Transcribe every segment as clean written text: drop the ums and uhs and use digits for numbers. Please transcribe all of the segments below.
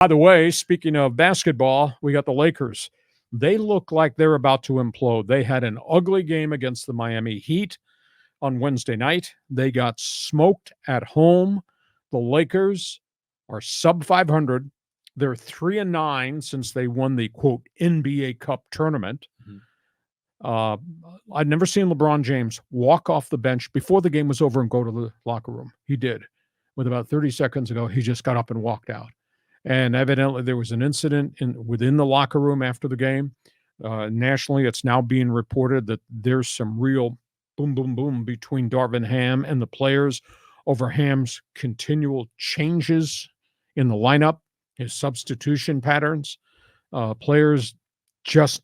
By the way, speaking of basketball, we got the Lakers. They look like they're about to implode. They had an ugly game against the Miami Heat on Wednesday night. They got smoked at home. The Lakers are sub 500. They're 3-9 since they won the quote NBA Cup tournament. I'd never seen LeBron James walk off the bench before the game was over and go to the locker room. He did. With about 30 seconds ago, he just got up and walked out. And evidently there was an incident within the locker room after the game. Nationally, it's now being reported that there's some real boom, boom, boom between Darvin Ham and the players over Ham's continual changes in the lineup, his substitution patterns. Players just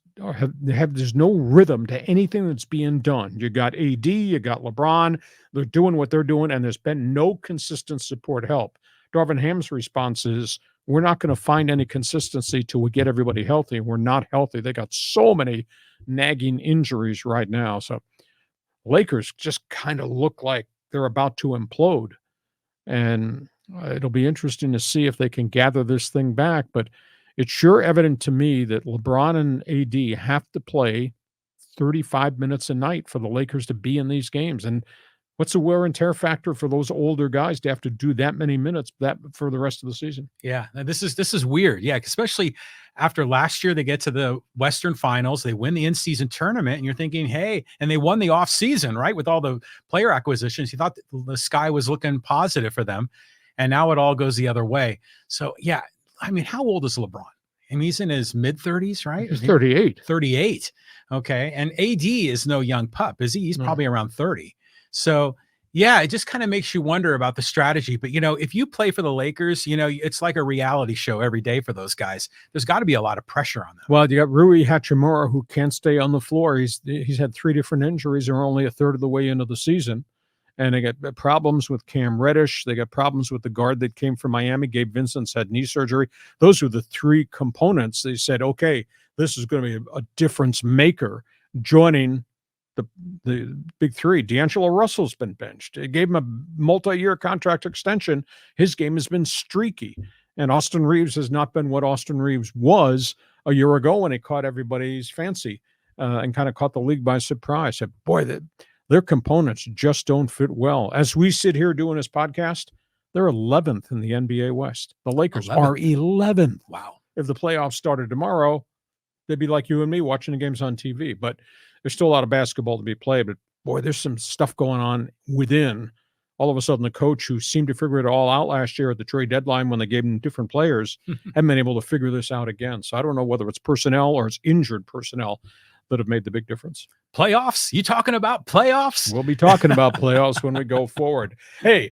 there's no rhythm to anything that's being done. You got AD, you got LeBron, they're doing what they're doing, and there's been no consistent support help. Darvin Ham's response is, we're not going to find any consistency till we get everybody healthy. We're not healthy. They got so many nagging injuries right now. So Lakers just kind of look like they're about to implode. And it'll be interesting to see if they can gather this thing back. But it's sure evident to me that LeBron and AD have to play 35 minutes a night for the Lakers to be in these games. And what's the wear and tear factor for those older guys to have to do that many minutes that for the rest of the season? Yeah, this is weird. Yeah, especially after last year, they get to the Western Finals, they win the in-season tournament, and you're thinking, hey, and they won the off-season, right? With all the player acquisitions, you thought the sky was looking positive for them, and now it all goes the other way. So, yeah, I mean, how old is LeBron? I mean, he's in his mid-30s, right? He's 38. 38. Okay, and AD is no young pup, is he? He's probably around 30. So, yeah, it just kind of makes you wonder about the strategy. But, if you play for the Lakers, it's like a reality show every day for those guys. There's got to be a lot of pressure on them. Well, you got Rui Hachimura, who can't stay on the floor. He's had 3 different injuries. They're only a third of the way into the season. And they got problems with Cam Reddish. They got problems with the guard that came from Miami. Gabe Vincent's had knee surgery. Those were the 3 components. They said, okay, this is going to be a difference maker joining the big 3. D'Angelo Russell's been benched. It gave him a multi-year contract extension. His game has been streaky. And Austin Reeves has not been what Austin Reeves was a year ago when he caught everybody's fancy and kind of caught the league by surprise. Said, boy, their components just don't fit well. As we sit here doing this podcast, they're 11th in the NBA West. The Lakers are 11th. Wow. If the playoffs started tomorrow, they'd be like you and me watching the games on TV. But there's still a lot of basketball to be played. But, boy, there's some stuff going on within. All of a sudden, the coach who seemed to figure it all out last year at the trade deadline when they gave him different players haven't been able to figure this out again. So I don't know whether it's personnel or it's injured personnel that have made the big difference. Playoffs? You talking about playoffs? We'll be talking about playoffs when we go forward. Hey,